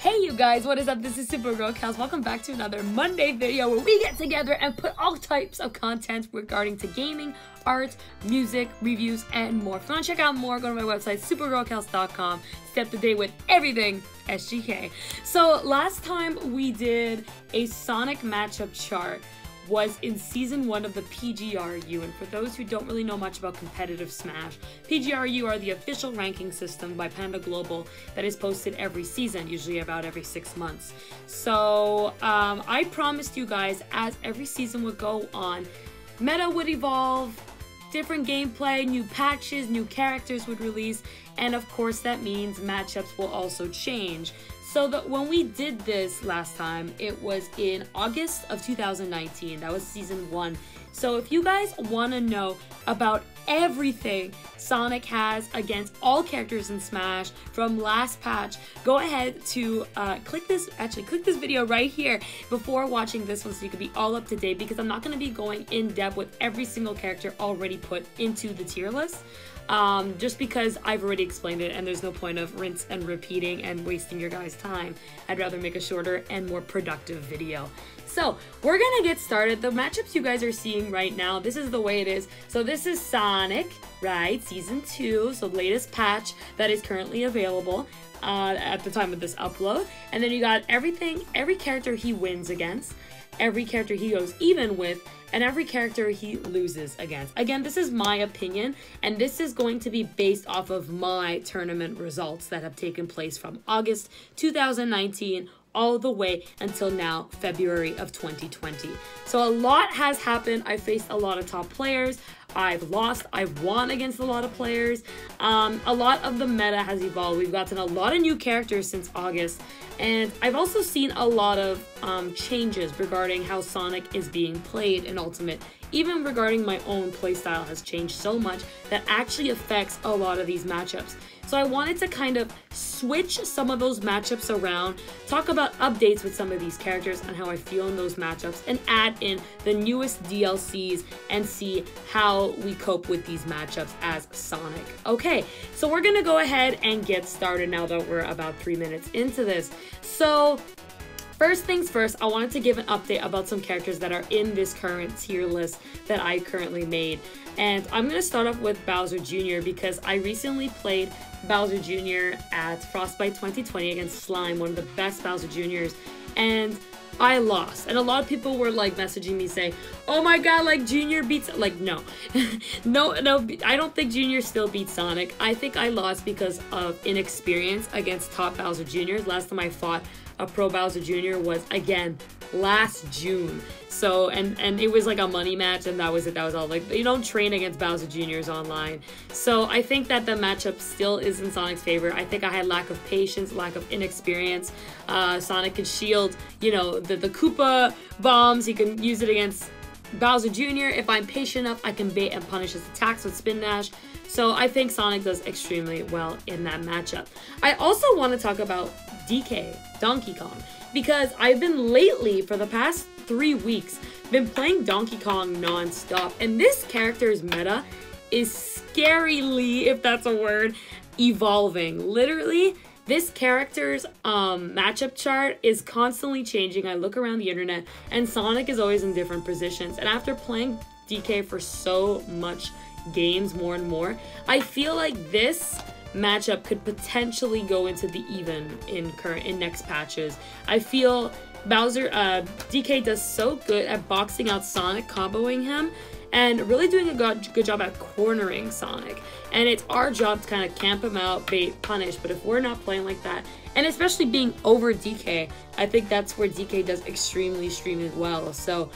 Hey you guys, what is up? This is SuperGirlKels. Welcome back to another Monday video where we get together and put all types of content regarding to gaming, art, music, reviews, and more. If you want to check out more, go to my website, SuperGirlKels.com. Stay up to date with everything SGK. So last time we did a Sonic matchup chart was in Season 1 of the PGRU, and for those who don't really know much about competitive Smash, PGRU are the official ranking system by Panda Global that is posted every season, usually about every 6 months. So I promised you guys, as every season would go on, meta would evolve, different gameplay, new patches, new characters would release, and of course that means matchups will also change. So when we did this last time, it was in August of 2019. That was Season 1. So if you guys want to know about everything Sonic has against all characters in Smash from last patch, go ahead to click this video right here before watching this one so you can be all up to date, because I'm not going to be going in depth with every single character already put into the tier list. Just because I've already explained it and there's no point of rinse and repeating and wasting your guys' time. I'd rather make a shorter and more productive video. So we're gonna get started. The matchups you guys are seeing right now, this is the way it is. So this is Sonic, right? Season 2, so latest patch that is currently available at the time of this upload. And then you got everything, every character he wins against, every character he goes even with, and every character he loses against. Again, this is my opinion, and this is going to be based off of my tournament results that have taken place from August 2019 all the way until now, February of 2020. So a lot has happened. I faced a lot of top players. I've lost, I've won against a lot of players. A lot of the meta has evolved. We've gotten a lot of new characters since August. And I've also seen a lot of changes regarding how Sonic is being played in Ultimate. Even regarding my own playstyle has changed so much that actually affects a lot of these matchups. So I wanted to kind of switch some of those matchups around, talk about updates with some of these characters and how I feel in those matchups, and add in the newest DLCs and see how we cope with these matchups as Sonic. Okay, so we're gonna go ahead and get started now that we're about 3 minutes into this. So first things first, I wanted to give an update about some characters that are in this current tier list that I currently made. And I'm going to start off with Bowser Jr. because I recently played Bowser Jr. at Frostbite 2020 against Slime, one of the best Bowser Jr.'s, and I lost. And a lot of people were like messaging me saying, oh my god, like Junior beats, like no. no, I don't think Junior still beats Sonic. I think I lost because of inexperience against top Bowser Jr.'s. Last time I fought a pro Bowser Jr. was, again, last June. So, and it was like a money match, and that was it. That was all. Like, you don't train against Bowser Jr.'s online. So I think that the matchup still is in Sonic's favor. I think I had lack of patience, lack of inexperience. Sonic can shield, you know, the Koopa bombs. He can use it against Bowser Jr. If I'm patient enough, I can bait and punish his attacks with Spin Dash. So I think Sonic does extremely well in that matchup. I also want to talk about DK, Donkey Kong, because I've been lately, for the past 3 weeks, been playing Donkey Kong non-stop, and this character's meta is scarily, if that's a word, evolving. Literally, this character's matchup chart is constantly changing. I look around the internet, and Sonic is always in different positions, and after playing DK for so much games more and more, I feel like this matchup could potentially go into the even in next patches. I feel DK does so good at boxing out Sonic, comboing him, and really doing a good job at cornering Sonic. And it's our job to kind of camp him out, bait, punish. But if we're not playing like that, and especially being over DK, I think that's where DK does extremely well. So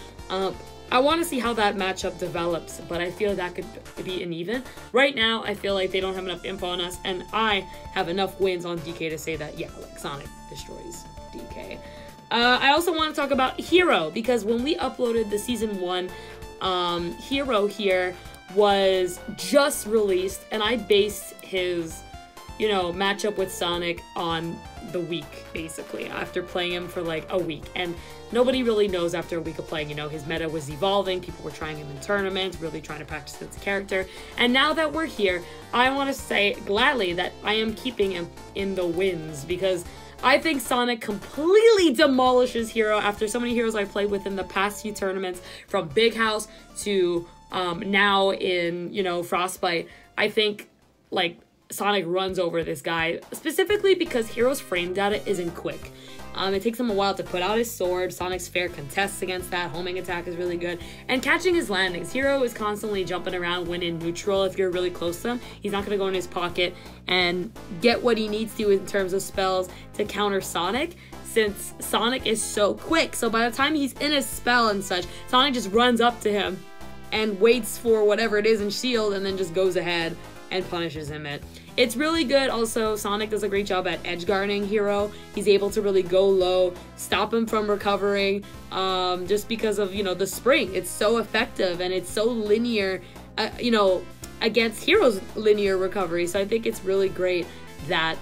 I want to see how that matchup develops, but I feel that could be an even. Right now, I feel like they don't have enough info on us, and I have enough wins on DK to say that, yeah, like Sonic destroys DK. I also want to talk about Hero, because when we uploaded the Season 1, Hero here was just released, and I based his you know, match up with Sonic on the week, basically, after playing him for like a week. And nobody really knows after a week of playing, you know, his meta was evolving, people were trying him in tournaments, really trying to practice his character. And now that we're here, I want to say gladly that I am keeping him in the wins, because I think Sonic completely demolishes Hero after so many heroes I've played with in the past few tournaments, from Big House to now in, you know, Frostbite. I think, like, Sonic runs over this guy, specifically because Hero's frame data isn't quick. It takes him a while to put out his sword. Sonic's fair contests against that. Homing attack is really good. And catching his landings. Hero is constantly jumping around when in neutral. If you're really close to him, he's not going to go in his pocket and get what he needs to in terms of spells to counter Sonic, since Sonic is so quick. So by the time he's in his spell and such, Sonic just runs up to him and waits for whatever it is in shield and then just goes ahead and punishes him. It's really good. Also, Sonic does a great job at edge guarding Hero. He's able to really go low, stop him from recovering, just because of, you know, the spring. It's so effective and it's so linear, you know, against Hero's linear recovery. So I think it's really great that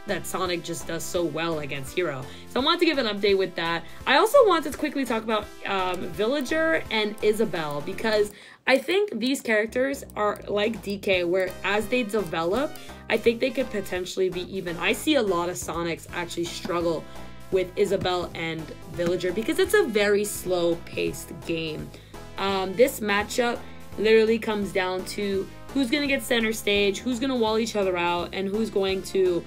that Sonic just does so well against Hero. So I wanted to give an update with that. I also wanted to quickly talk about Villager and Isabel, because I think these characters are like DK, where as they develop, I think they could potentially be even. I see a lot of Sonics actually struggle with Isabel and Villager because it's a very slow-paced game. This matchup literally comes down to who's going to get center stage, who's going to wall each other out, and who's going to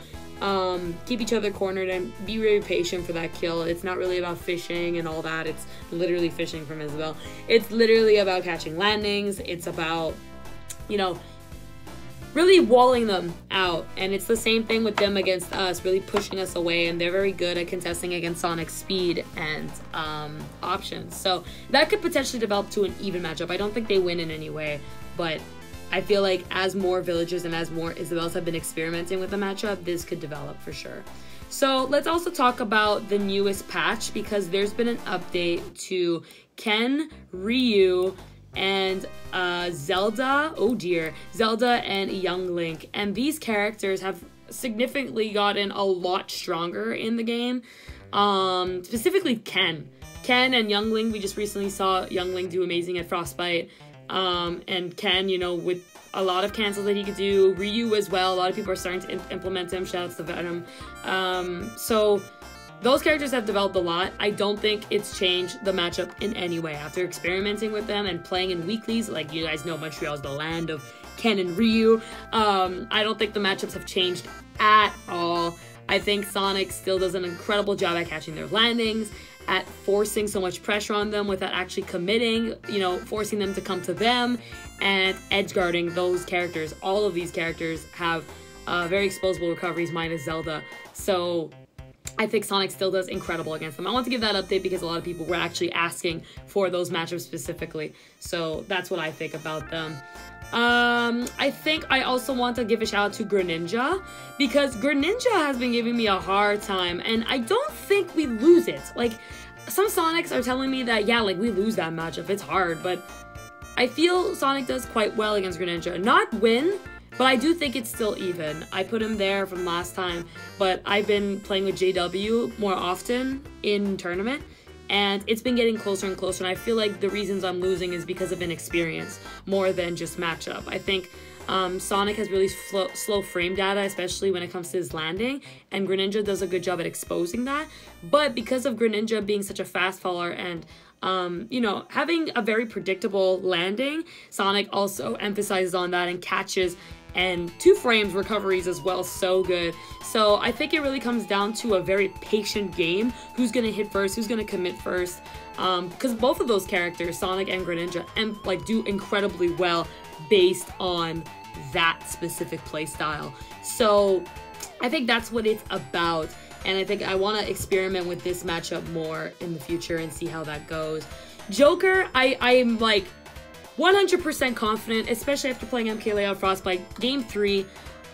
keep each other cornered and be very patient for that kill. It's not really about fishing and all that. It's literally fishing from Isabel. It's literally about catching landings. It's about, you know, really walling them out. And it's the same thing with them against us, really pushing us away. And they're very good at contesting against Sonic's speed and options. So that could potentially develop to an even matchup. I don't think they win in any way, but I feel like as more Villagers and as more Isabels have been experimenting with the matchup, this could develop for sure. So let's also talk about the newest patch, because there's been an update to Ken, Ryu, and Zelda. Oh dear. Zelda and Young Link. And these characters have significantly gotten a lot stronger in the game. Specifically Ken. Ken and Young Link, we just recently saw Young Link do amazing at Frostbite. And Ken, you know, with a lot of cancels that he could do. Ryu as well. A lot of people are starting to implement him. Shoutouts to Venom. So those characters have developed a lot. I don't think it's changed the matchup in any way. After experimenting with them and playing in weeklies, like you guys know, Montreal is the land of Ken and Ryu. I don't think the matchups have changed at all. I think Sonic still does an incredible job at catching their landings, at forcing so much pressure on them without actually committing, you know, forcing them to come to them, and edge guarding those characters. All of these characters have very exposable recoveries, minus Zelda. So I think Sonic still does incredible against them. I want to give that update because a lot of people were actually asking for those matchups specifically. So that's what I think about them. I think I also want to give a shout out to Greninja, because Greninja has been giving me a hard time, and I don't think we lose it. Like, some Sonics are telling me that, yeah, like, we lose that matchup, it's hard, but I feel Sonic does quite well against Greninja. Not win, but I do think it's still even. I put him there from last time, but I've been playing with JW more often in tournament, and it's been getting closer and closer, and I feel like the reasons I'm losing is because of inexperience more than just matchup. I think Sonic has really slow frame data, especially when it comes to his landing, and Greninja does a good job at exposing that. But because of Greninja being such a fast faller and you know, having a very predictable landing, Sonic also emphasizes on that and catches and 2 frames recoveries as well, so good. So I think it really comes down to a very patient game. Who's gonna hit first, who's gonna commit first, because both of those characters, Sonic and Greninja, like do incredibly well based on that specific play style. So I think that's what it's about, and I think I want to experiment with this matchup more in the future and see how that goes. Joker, I'm like 100% confident, especially after playing MK Layout Frostbite Game 3.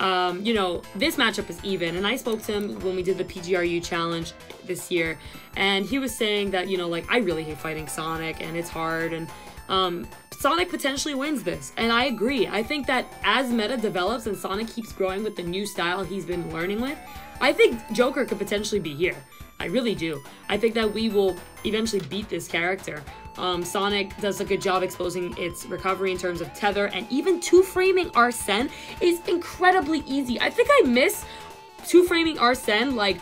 You know, this matchup is even, and I spoke to him when we did the PGRU challenge this year, and he was saying that, you know, like, I really hate fighting Sonic, and it's hard, and Sonic potentially wins this, and I agree. I think that as meta develops and Sonic keeps growing with the new style he's been learning with, I think Joker could potentially be here. I really do. I think that we will eventually beat this character. Sonic does a good job exposing its recovery in terms of tether, and even two-framing Arsene is incredibly easy. I think I miss two-framing Arsene like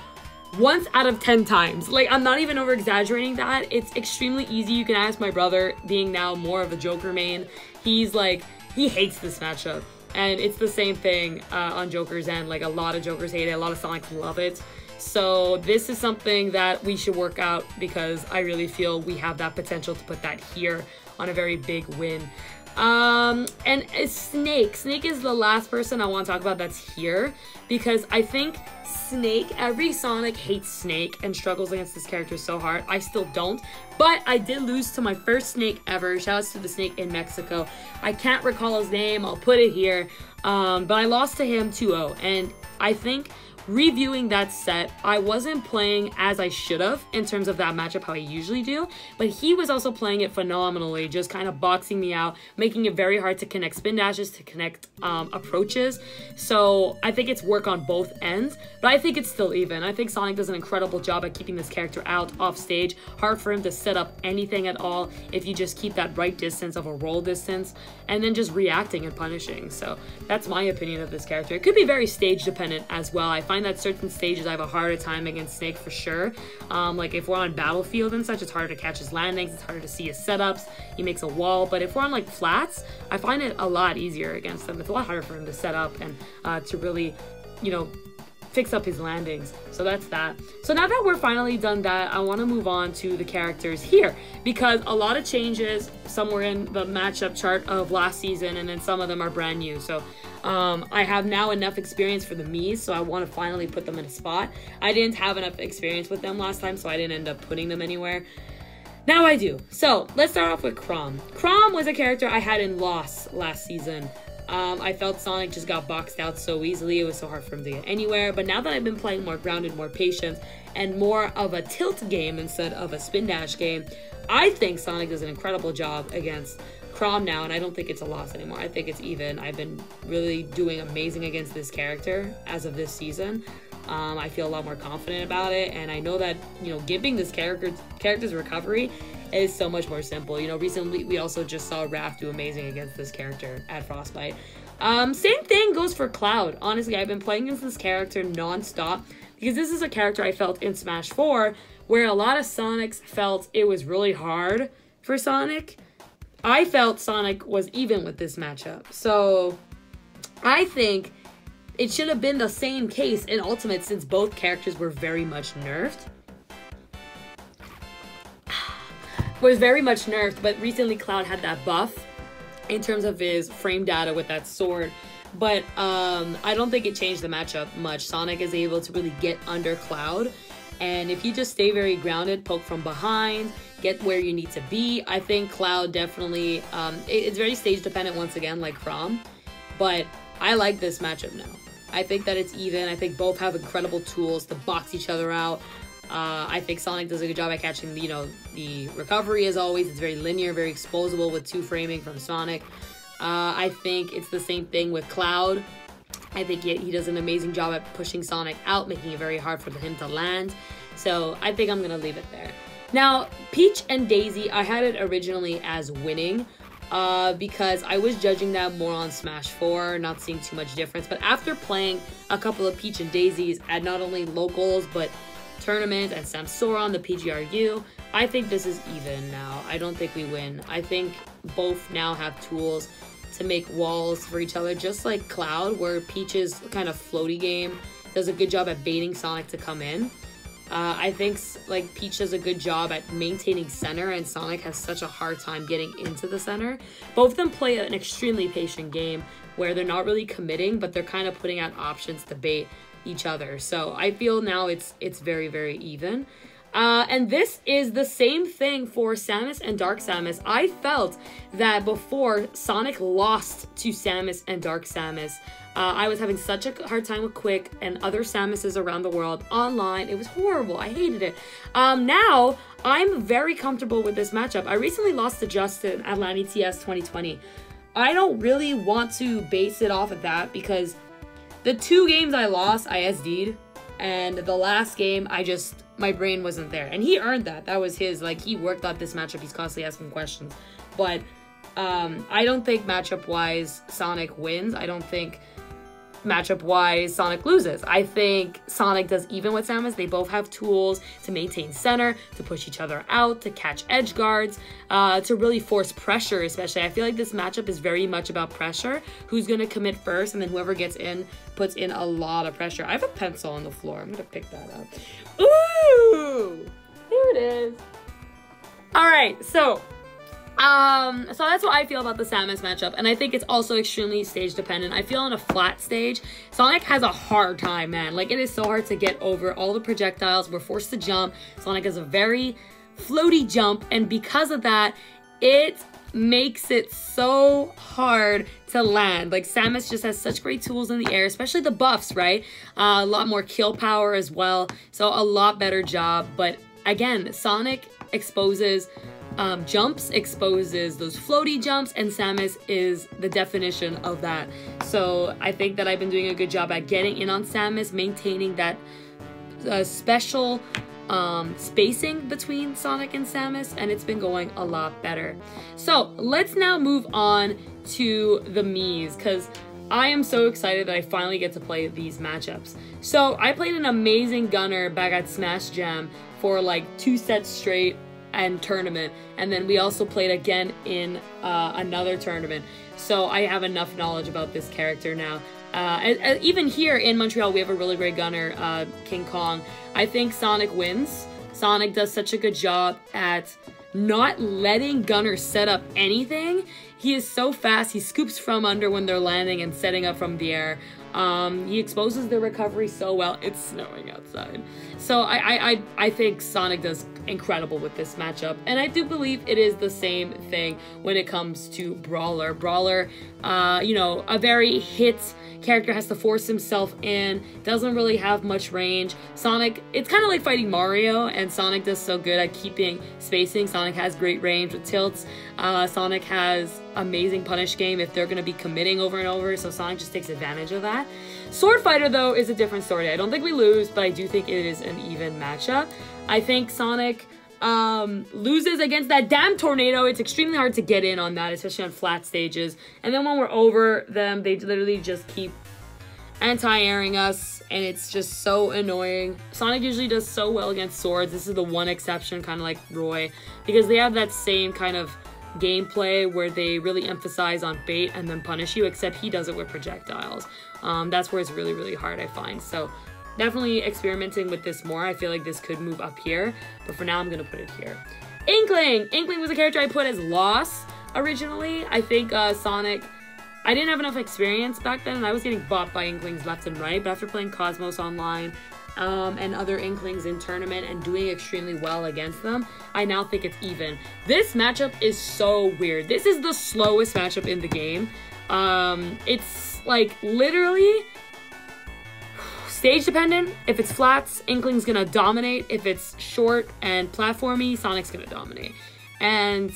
once out of 10 times. Like, I'm not even over exaggerating that. It's extremely easy. You can ask my brother, being now more of a Joker main. He's like, he hates this matchup. And it's the same thing on Joker's end. Like, a lot of Jokers hate it. A lot of Sonics love it. So this is something that we should work out, because I really feel we have that potential to put that here on a very big win. And Snake. Snake is the last person I want to talk about that's here, because I think Snake, every Sonic hates Snake and struggles against this character so hard. I still don't, but I did lose to my first Snake ever. Shoutouts to the Snake in Mexico. I can't recall his name. I'll put it here. But I lost to him 2-0, and I think reviewing that set, I wasn't playing as I should have in terms of that matchup how I usually do, but he was also playing it phenomenally, just kind of boxing me out, making it very hard to connect spin dashes, to connect approaches. So I think it's work on both ends, but I think it's still even. I think Sonic does an incredible job at keeping this character out off stage. Hard for him to set up anything at all if you just keep that right distance of a roll distance, and then just reacting and punishing. So that's my opinion of this character. It could be very stage dependent as well. I find that certain stages I have a harder time against Snake for sure. Like if we're on Battlefield and such, it's harder to catch his landings, it's harder to see his setups, he makes a wall. But if we're on like flats, I find it a lot easier against him. It's a lot harder for him to set up and to really, you know, fix up his landings. So that's that. So now that we're finally done that, I want to move on to the characters here, because a lot of changes, some were in the matchup chart of last season, and then some of them are brand new. So I have now enough experience for the Miis, so I want to finally put them in a spot. I didn't have enough experience with them last time, so I didn't end up putting them anywhere. Now I do. So let's start off with Crumb. Crumb was a character I had in loss last season. I felt Sonic just got boxed out so easily. It was so hard for him to get anywhere. But now that I've been playing more grounded, more patient, and more of a tilt game instead of a spin dash game, I think Sonic does an incredible job against Crumb now, and I don't think it's a loss anymore. I think it's even. I've been really doing amazing against this character as of this season. I feel a lot more confident about it, and I know that, you know, giving this character's recovery is so much more simple. You know, recently we also just saw Raph do amazing against this character at Frostbite. Same thing goes for Cloud. Honestly, I've been playing against this character non-stop, because this is a character I felt in Smash 4 where a lot of Sonics felt it was really hard for Sonic. I felt Sonic was even with this matchup. So I think it should have been the same case in Ultimate, since both characters were very much nerfed. But recently Cloud had that buff in terms of his frame data with that sword. But I don't think it changed the matchup much. Sonic is able to really get under Cloud, and if you just stay very grounded, poke from behind, get where you need to be, I think Cloud definitely, it's very stage dependent once again, like Crumb, but I like this matchup now. I think that it's even. I think both have incredible tools to box each other out. I think Sonic does a good job at catching, you know, the recovery as always. It's very linear, very exposable with two framing from Sonic. I think it's the same thing with Cloud. I think he does an amazing job at pushing Sonic out, making it very hard for him to land. So I think I'm going to leave it there. Now, Peach and Daisy, I had it originally as winning, because I was judging that more on Smash 4, not seeing too much difference. But after playing a couple of Peach and Daisies at not only locals, but tournaments and Samsora on the PGRU, I think this is even now. I don't think we win. I think both now have tools to make walls for each other, just like Cloud, where Peach's kind of floaty game does a good job at baiting Sonic to come in. I think like Peach does a good job at maintaining center, and Sonic has such a hard time getting into the center. Both of them play an extremely patient game where they're not really committing, but they're kind of putting out options to bait each other. So I feel now it's very, very even. And this is the same thing for Samus and Dark Samus. I felt that before Sonic lost to Samus and Dark Samus, I was having such a hard time with Quick and other Samuses around the world online. It was horrible. I hated it. Now, I'm very comfortable with this matchup. I recently lost to Justin at LAN ETS 2020. I don't really want to base it off of that because the 2 games I lost, I SD'd. And the last game, my brain wasn't there. And he earned that. That was his, like, he worked out this matchup. He's constantly asking questions. But I don't think matchup-wise Sonic wins. I don't think matchup-wise Sonic loses. I think Sonic does even with Samus. They both have tools to maintain center, to push each other out, to catch edge guards, to really force pressure especially. I feel like this matchup is very much about pressure. Who's going to commit first, and then whoever gets in puts in a lot of pressure. I have a pencil on the floor. I'm going to pick that up. Ooh! Here it is. Alright, so that's what I feel about the Samus matchup, and I think it's also extremely stage dependent. I feel on a flat stage, Sonic has a hard time, man. Like, it is so hard to get over all the projectiles. We're forced to jump. Sonic has a very floaty jump, and because of that, it makes it so hard to land. Like, Samus just has such great tools in the air, especially the buffs, right? A lot more kill power as well, so a lot better job. But again, Sonic exposes jumps, exposes those floaty jumps, and Samus is the definition of that. So I think that I've been doing a good job at getting in on Samus, maintaining that special spacing between Sonic and Samus, and it's been going a lot better. So let's now move on to the Miis, because I am so excited that I finally get to play these matchups. So I played an amazing Gunner back at Smash Jam for like 2 sets straight and tournament, and then we also played again in another tournament, so I have enough knowledge about this character now. Even here in Montreal, we have a really great Gunner, King Kong. I think Sonic wins. Sonic does such a good job at not letting Gunner set up anything. He is so fast. He scoops from under when they're landing and setting up from the air. He exposes the recovery so well. It's snowing outside. So I think Sonic does incredible with this matchup. And I do believe it is the same thing when it comes to Brawler. Brawler, you know, a very hit character, has to force himself in, doesn't really have much range. Sonic, it's kind of like fighting Mario, and Sonic does so good at keeping spacing. Sonic has great range with tilts. Sonic has amazing punish game if they're going to be committing over and over, so Sonic just takes advantage of that. Sword Fighter, though, is a different story. I don't think we lose, but I do think it is an even matchup. I think Sonic loses against that damn tornado. It's extremely hard to get in on that, especially on flat stages. And then when we're over them, they literally just keep anti-airing us, and it's just so annoying. Sonic usually does so well against swords. This is the one exception, kind of like Roy, because they have that same kind of gameplay where they really emphasize on bait and then punish you, except he does it with projectiles. That's where it's really, really hard, I find. So definitely experimenting with this more. I feel like this could move up here, but for now I'm gonna put it here. Inkling! Inkling was a character I put as Loss originally. I think Sonic, I didn't have enough experience back then, and I was getting bought by Inklings left and right, but after playing Cosmos online and other Inklings in tournament and doing extremely well against them, I now think it's even. This matchup is so weird. This is the slowest matchup in the game. It's like literally stage dependent. If it's flats, Inkling's gonna dominate. If it's short and platformy, Sonic's gonna dominate. And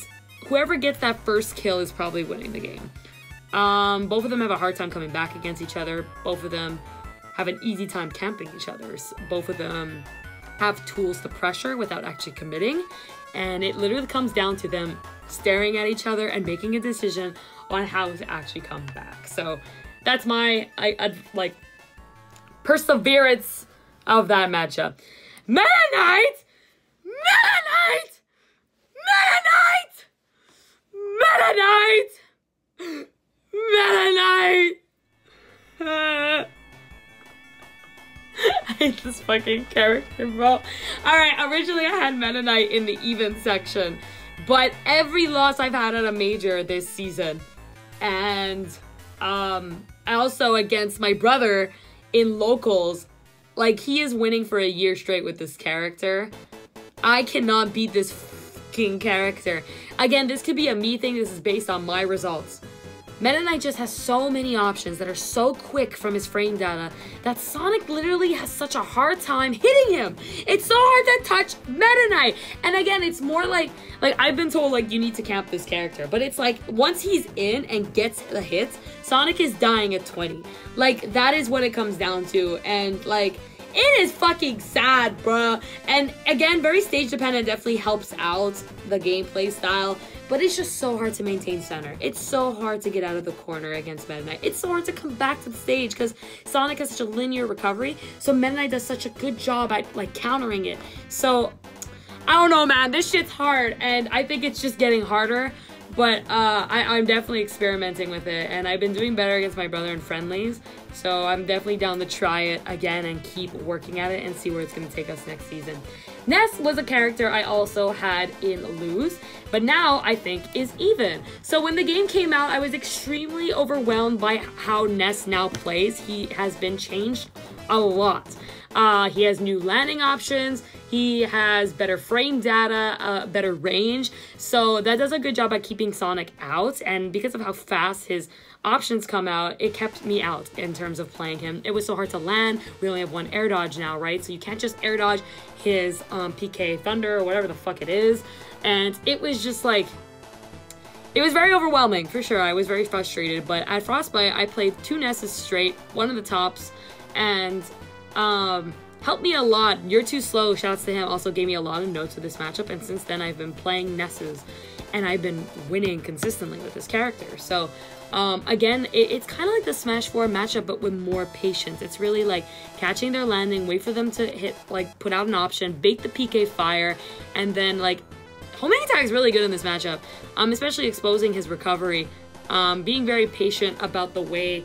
whoever gets that first kill is probably winning the game. Both of them have a hard time coming back against each other. Both of them have an easy time camping each other. Both of them have tools to pressure without actually committing. And it literally comes down to them staring at each other and making a decision on how to actually come back. So that's my, like, perseverance of that matchup. Mennonite! Mennonite! Mennonite! Mennonite! Mennonite! I hate this fucking character, bro. Alright, originally I had Mennonite in the even section, but every loss I've had at a major this season, and also against my brother in locals, like, he is winning for a year straight with this character. I cannot beat this fucking character. Again, this could be a me thing. This is based on my results. Mennonite just has so many options that are so quick from his frame data that Sonic literally has such a hard time hitting him. It's so hard to touch Mennonite. And again, it's more like I've been told like you need to camp this character, but it's like once he's in and gets the hits, Sonic is dying at 20. Like that is what it comes down to. And like it is fucking sad, bruh. And again, very stage dependent, definitely helps out the gameplay style. But it's just so hard to maintain center. It's so hard to get out of the corner against Mennonite. It's so hard to come back to the stage because Sonic has such a linear recovery. So Mennonite does such a good job at like countering it. So I don't know, man. This shit's hard, and I think it's just getting harder. But I'm definitely experimenting with it, and I've been doing better against my brother in friendlies. So I'm definitely down to try it again and keep working at it and see where it's going to take us next season. Ness was a character I also had in lose, but now I think is even. So when the game came out, I was extremely overwhelmed by how Ness now plays. He has been changed a lot. He has new landing options. He has better frame data, better range. So that does a good job at keeping Sonic out. And because of how fast his options come out, it kept me out in terms of playing him. It was so hard to land. We only have one air dodge now, right? So you can't just air dodge his PK Thunder or whatever the fuck it is. And it was just like, it was very overwhelming for sure. I was very frustrated. But at Frostbite, I played 2 Nesses straight, one of the tops, and helped me a lot. You're Too Slow, shouts to him, also gave me a lot of notes with this matchup, and since then I've been playing Nesses and I've been winning consistently with this character. So again, it's kind of like the Smash 4 matchup but with more patience. It's really like catching their landing, wait for them to hit, like put out an option, bait the PK fire, and then like homing attack is really good in this matchup, especially exposing his recovery, being very patient about the way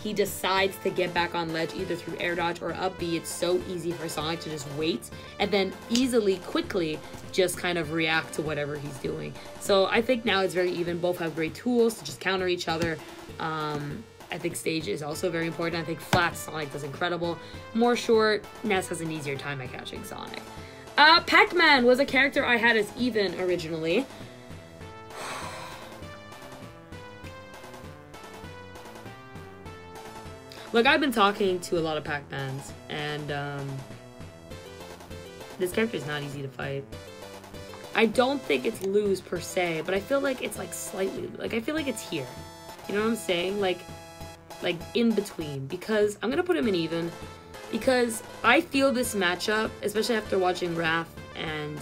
he decides to get back on ledge either through air dodge or up B. It's so easy for Sonic to just wait and then easily, quickly just kind of react to whatever he's doing. So I think now it's very even. Both have great tools to just counter each other. I think stage is also very important. I think flat Sonic does incredible. More short, Ness has an easier time at catching Sonic. PacMan was a character I had as even originally. Look, I've been talking to a lot of PacMans, and this character is not easy to fight. I don't think it's lose per se, but I feel like it's like slightly, like I feel like it's here. You know what I'm saying? Like in between, because I'm gonna put him in even, because I feel this matchup, especially after watching Raph and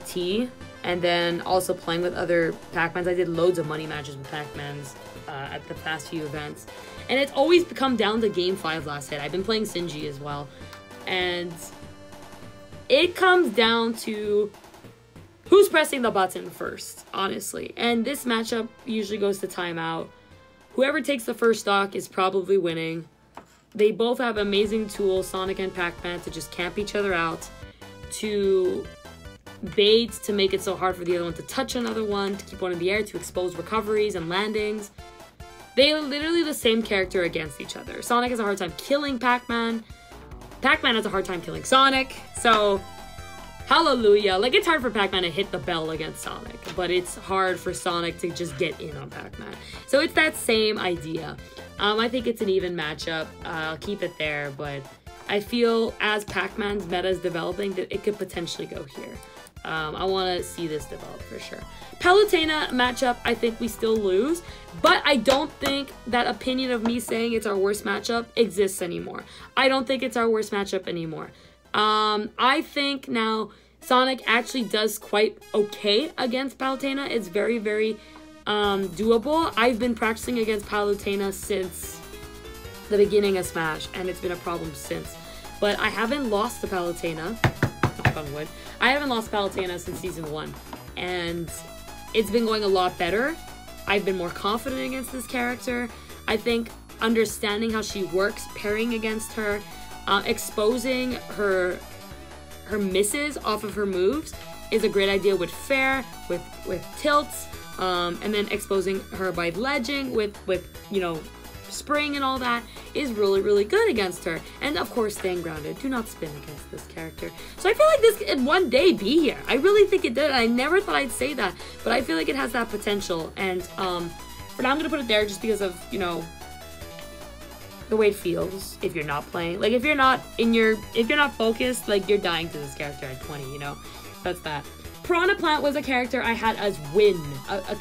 T, and then also playing with other PacMans. I did loads of money matches with PacMans at the past few events. And it's always come down to game 5 last hit. I've been playing Sinji as well. And it comes down to who's pressing the button first, honestly. And this matchup usually goes to timeout. Whoever takes the first stock is probably winning. They both have amazing tools, Sonic and PacMan, to just camp each other out, to bait, to make it so hard for the other one to touch another one, to keep one in the air, to expose recoveries and landings. They are literally the same character against each other. Sonic has a hard time killing PacMan. PacMan has a hard time killing Sonic. So, hallelujah. Like, it's hard for PacMan to hit the bell against Sonic, but it's hard for Sonic to just get in on PacMan. So it's that same idea. I think it's an even matchup. I'll keep it there, but I feel as PacMan's meta is developing that it could potentially go here. I want to see this develop for sure. Palutena matchup, I think we still lose, but I don't think that opinion of me saying it's our worst matchup exists anymore. I don't think it's our worst matchup anymore. I think now Sonic actually does quite okay against Palutena. It's very, very doable. I've been practicing against Palutena since the beginning of Smash, and it's been a problem since. But I haven't lost to Palutena. Knock on wood. I haven't lost Palutena since Season 1, and it's been going a lot better. I've been more confident against this character. I think understanding how she works, pairing against her, exposing her misses off of her moves is a great idea with fair, with tilts, and then exposing her by ledging with you know, spring and all that is really, really good against her. And of course, staying grounded. Do not spin against this character. So I feel like this could one day be here. I really think it did. I never thought I'd say that, but I feel like it has that potential. And for now, I'm gonna put it there just because of, you know, the way it feels if you're not playing. Like, if you're not focused, like, you're dying to this character at 20, you know? That's that. Piranha Plant was a character I had as win.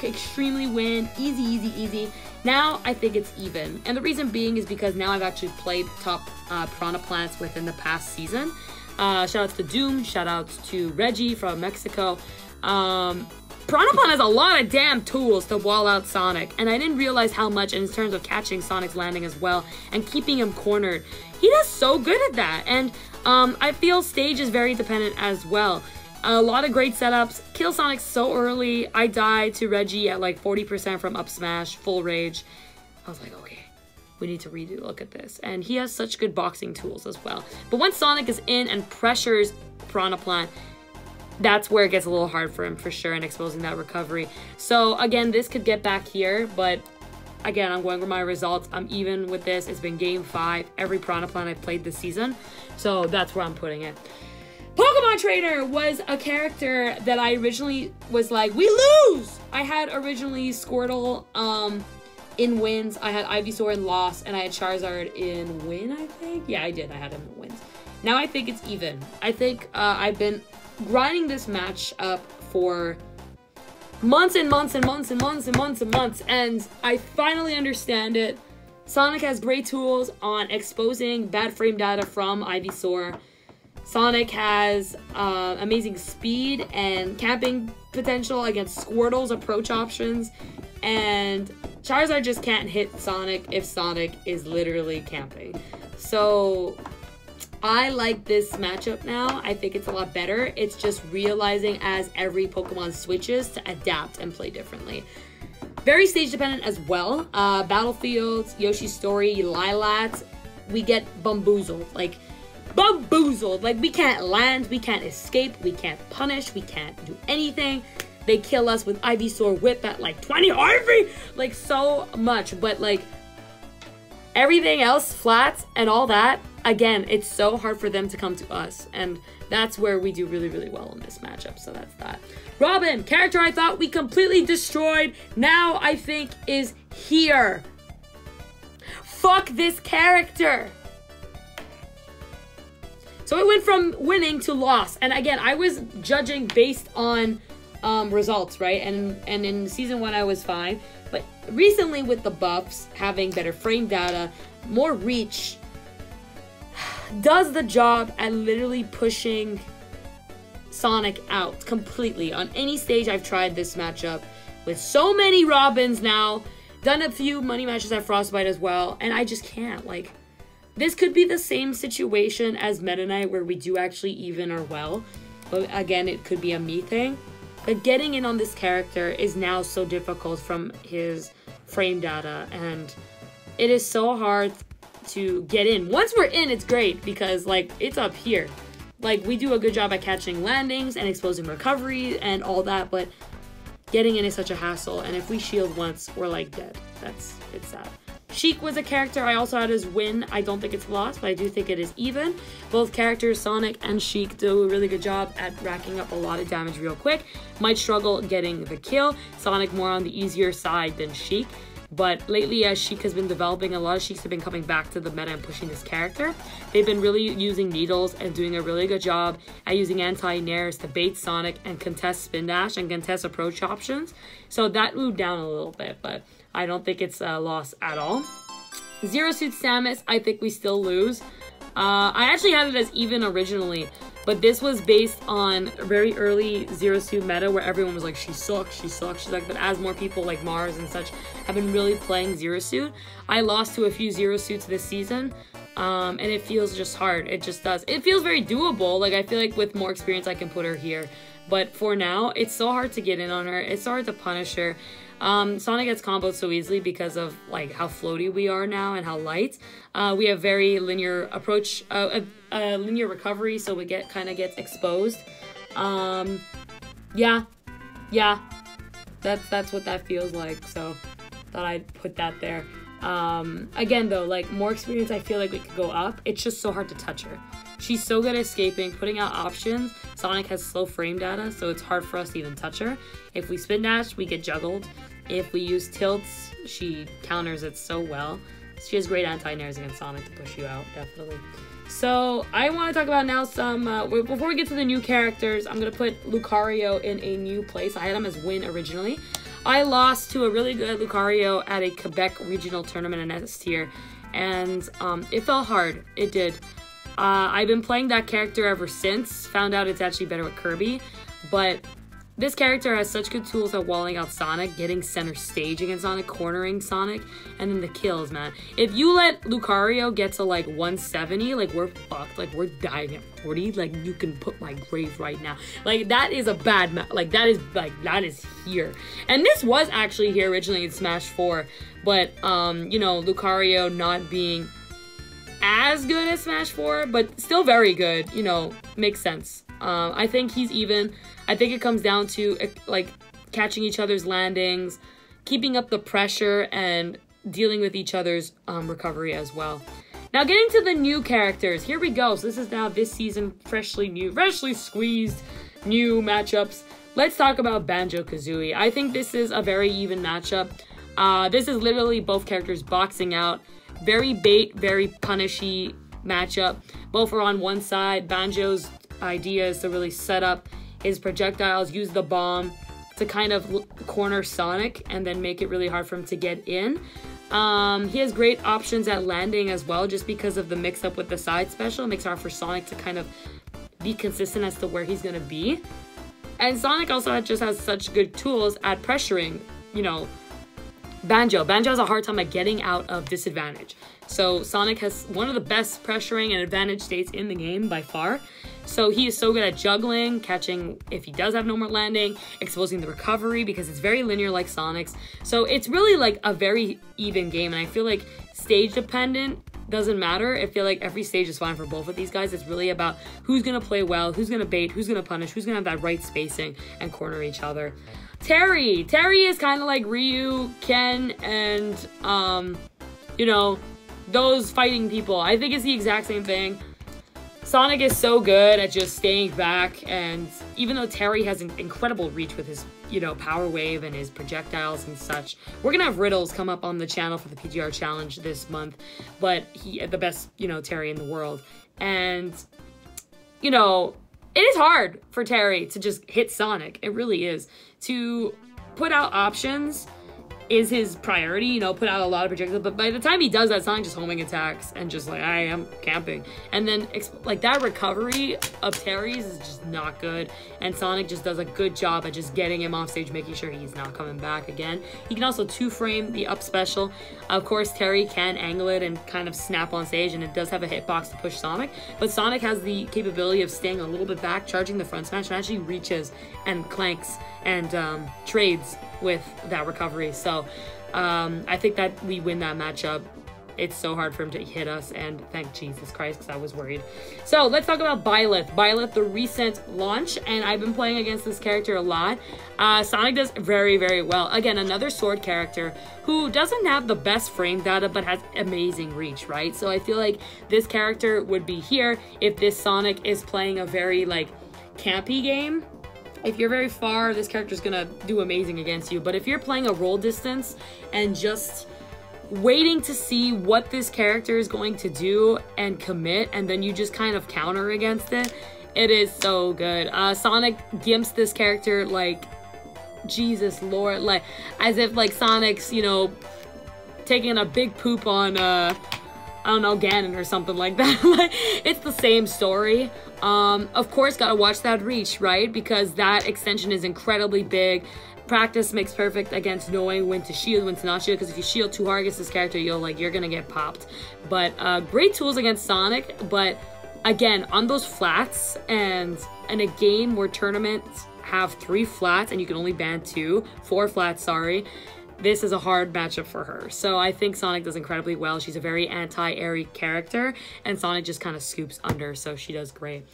Extremely win. Easy, easy, easy. Now, I think it's even. And the reason being is because now I've actually played top Piranha Plants within the past season. Shoutouts to Doom. Shoutouts to Reggie from Mexico. Piranha Plant has a lot of damn tools to wall out Sonic, and I didn't realize how much in terms of catching Sonic's landing as well and keeping him cornered. He does so good at that, and I feel stage is very dependent as well. A lot of great setups. Kill Sonic so early. I died to Reggie at like 40% from up smash, full rage. I was like, okay, we need to look at this. And he has such good boxing tools as well. But once Sonic is in and pressures Piranha Plant, that's where it gets a little hard for him for sure, and exposing that recovery. So again, this could get back here, but again, I'm going over my results. I'm even with this. It's been game 5, every Piranha Plant I've played this season. So that's where I'm putting it. Pokemon Trainer was a character that I originally was like, we lose! I had originally Squirtle in wins. I had Ivysaur in loss, and I had Charizard in win, I think. Yeah, I did. I had him in wins. Now I think it's even. I think I've been grinding this match up for months and months and months and months and months and months, and I finally understand it. Sonic has great tools on exposing bad frame data from Ivysaur. Sonic has amazing speed and camping potential against Squirtle's approach options, and Charizard just can't hit Sonic if Sonic is literally camping. So I like this matchup now. I think it's a lot better. It's just realizing as every Pokemon switches to adapt and play differently. Very stage dependent as well. Battlefields, Yoshi's Story, Lilat, we get bamboozled. Like, bamboozled. Like, we can't land, we can't escape, we can't punish, we can't do anything. They kill us with Ivysaur Whip at like 20 Ivy! Like, so much. But like, everything else, flats and all that, again, it's so hard for them to come to us. And that's where we do really, really well in this matchup. So that's that. Robin, character I thought we completely destroyed, now I think is here. Fuck this character. So it went from winning to loss. And again, I was judging based on results, right? And in season 1, I was fine. But recently with the buffs, having better frame data, more reach, does the job at literally pushing Sonic out completely. On any stage I've tried this matchup with so many Robins now, done a few money matches at Frostbite as well, and I just can't. Like, this could be the same situation as Mennonite where we do actually even or well, but again, it could be a me thing. But getting in on this character is now so difficult from his frame data, and it is so hard to get in. Once we're in, it's great because like it's up here. Like, we do a good job at catching landings and exposing recovery and all that, but getting in is such a hassle, and if we shield once, we're like dead. It's sad. Sheik was a character I also had as win. I don't think it's lost, but I do think it is even. Both characters, Sonic and Sheik, do a really good job at racking up a lot of damage real quick. Might struggle getting the kill. Sonic more on the easier side than Sheik. But lately, as Sheik has been developing, a lot of Sheiks have been coming back to the meta and pushing this character. They've been really using needles and doing a really good job at using anti-nairs to bait Sonic and contest spin dash and contest approach options. So that moved down a little bit, but I don't think it's a loss at all. Zero Suit Samus, I think we still lose. I actually had it as even originally, but this was based on a very early Zero Suit meta where everyone was like, she sucks, she sucks, she's like, but as more people like Mars and such have been really playing Zero Suit, I lost to a few Zero Suits this season, and it feels just hard. It just does. It feels very doable. Like, I feel like with more experience, I can put her here. But for now, it's so hard to get in on her. It's so hard to punish her. Sonic gets comboed so easily because of like how floaty we are now and how light. We have very linear approach, linear recovery, so we kind of gets exposed. Yeah, that's what that feels like. So thought I'd put that there. Again though, like more experience, I feel like we could go up. It's just so hard to touch her. She's so good at escaping, putting out options. Sonic has slow frame data, so it's hard for us to even touch her. If we spin dash, we get juggled. If we use tilts, she counters it so well. She has great anti-nairs against Sonic to push you out, definitely. So I want to talk about now some, before we get to the new characters, I'm going to put Lucario in a new place. I had him as win originally. I lost to a really good Lucario at a Quebec regional tournament in S tier, and it felt hard. It did. I've been playing that character ever since. Found out it's actually better with Kirby, but this character has such good tools at walling out Sonic, getting center stage against Sonic, cornering Sonic, and then the kills, man. If you let Lucario get to like 170, like we're fucked. Like we're dying at 40. Like you can put my grave right now. Like that is a bad match. Like that is here. And this was actually here originally in Smash 4, but you know, Lucario not being as good as Smash 4, but still very good, you know, makes sense. I think he's even. I think it comes down to like catching each other's landings, keeping up the pressure, and dealing with each other's recovery as well. Now getting to the new characters, here we go. So this is now this season, freshly squeezed new matchups. Let's talk about BanjoKazooie. I think this is a very even matchup. This is literally both characters boxing out. Very bait, very punishy matchup. Both are on one side. Banjo's idea is to really set up his projectiles, use the bomb to kind of corner Sonic and then make it really hard for him to get in. He has great options at landing as well, just because of the mix-up with the side special. It makes it hard for Sonic to kind of be consistent as to where he's going to be. And Sonic also just has such good tools at pressuring, you know, Banjo. Banjo has a hard time at getting out of disadvantage. So Sonic has one of the best pressuring and advantage states in the game by far. So he is so good at juggling, catching if he does have no more landing, exposing the recovery because it's very linear like Sonic's. So it's really like a very even game, and I feel like stage dependent doesn't matter. I feel like every stage is fine for both of these guys. It's really about who's going to play well, who's going to bait, who's going to punish, who's going to have that right spacing and corner each other. Terry is kind of like Ryu, Ken, and you know, those fighting people. I think it's the exact same thing. Sonic is so good at just staying back, and even though Terry has an incredible reach with his, you know, power wave and his projectiles and such, we're gonna have riddles come up on the channel for the PGR challenge this month, but he the best, you know, Terry in the world. And you know, it is hard for Terry to just hit Sonic. It really is. To put out options is his priority, you know, put out a lot of projectiles, but by the time he does that, Sonic just homing attacks and just like, I am camping. And then like that recovery of Terry's is just not good, and Sonic just does a good job at just getting him off stage, making sure he's not coming back again. He can also two-frame the up special. Of course, Terry can angle it and kind of snap on stage, and it does have a hitbox to push Sonic, but Sonic has the capability of staying a little bit back, charging the front smash, and actually reaches and clanks and trades with that recovery. So I think that we win that matchup. It's so hard for him to hit us, and thank Jesus Christ, because I was worried. So let's talk about Byleth, the recent launch, and I've been playing against this character a lot. Sonic does very, very well. Again, another sword character who doesn't have the best frame data, but has amazing reach, right? So I feel like this character would be here if this Sonic is playing a very, like, campy game. If you're very far, this character's gonna do amazing against you. But if you're playing a roll distance and just waiting to see what this character is going to do and commit, and then you just kind of counter against it, it is so good. Sonic gimps this character like, Jesus Lord, like as if like Sonic's, you know, taking a big poop on I don't know, Ganon or something like that. Like, it's the same story. Of course, gotta watch that reach, right? Because that extension is incredibly big. Practice makes perfect against knowing when to shield, when to not shield, because if you shield too hard against this character, you're gonna get popped. But great tools against Sonic, but again, on those flats, and in a game where tournaments have 3 flats and you can only ban 4 flats, sorry, this is a hard matchup for her. So I think Sonic does incredibly well. She's a very anti-airy character, and Sonic just kind of scoops under, so she does great.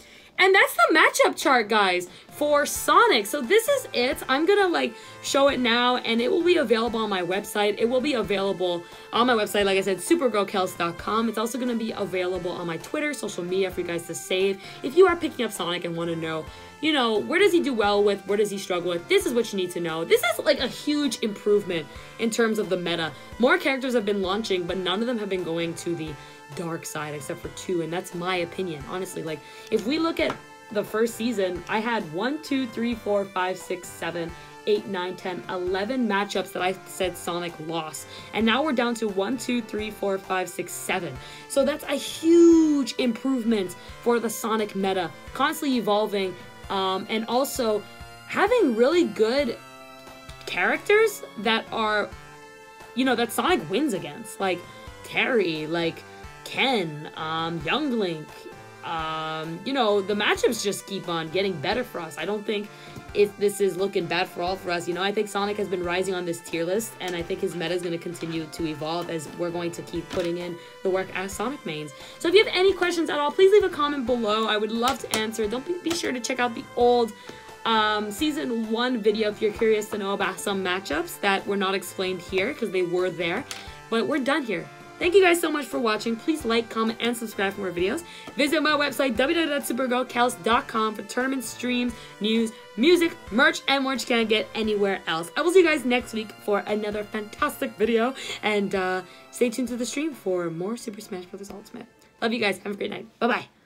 And that's the matchup chart, guys, for Sonic. So this is it. I'm going to, like, show it now, and it will be available on my website. It will be available on my website, like I said, SuperGirlKels.com. It's also going to be available on my Twitter, social media for you guys to save. If you are picking up Sonic and want to know, you know, where does he do well with, where does he struggle with, this is what you need to know. This is, like, a huge improvement in terms of the meta. More characters have been launching, but none of them have been going to the dark side except for 2, and that's my opinion, honestly. Like, if we look at the first season, I had 1, 2, 3, 4, 5, 6, 7, 8, 9, 10, 11 matchups that I said Sonic lost, and now we're down to 1, 2, 3, 4, 5, 6, 7. So that's a huge improvement for the Sonic meta, constantly evolving, and also having really good characters that are, you know, that Sonic wins against, like Terry, like Ken, Young Link. You know, the matchups just keep on getting better for us. I don't think this is looking bad for all for us. You know, I think Sonic has been rising on this tier list, and I think his meta is going to continue to evolve as we're going to keep putting in the work as Sonic mains. So if you have any questions at all, please leave a comment below. I would love to answer. Don't be sure to check out the old Season 1 video if you're curious to know about some matchups that were not explained here because they were there. But we're done here. Thank you guys so much for watching. Please like, comment, and subscribe for more videos. Visit my website, www.supergirlkels.com, for tournaments, streams, news, music, merch, and more you can't get anywhere else. I will see you guys next week for another fantastic video. And stay tuned to the stream for more Super Smash Bros. Ultimate. Love you guys. Have a great night. Bye-bye.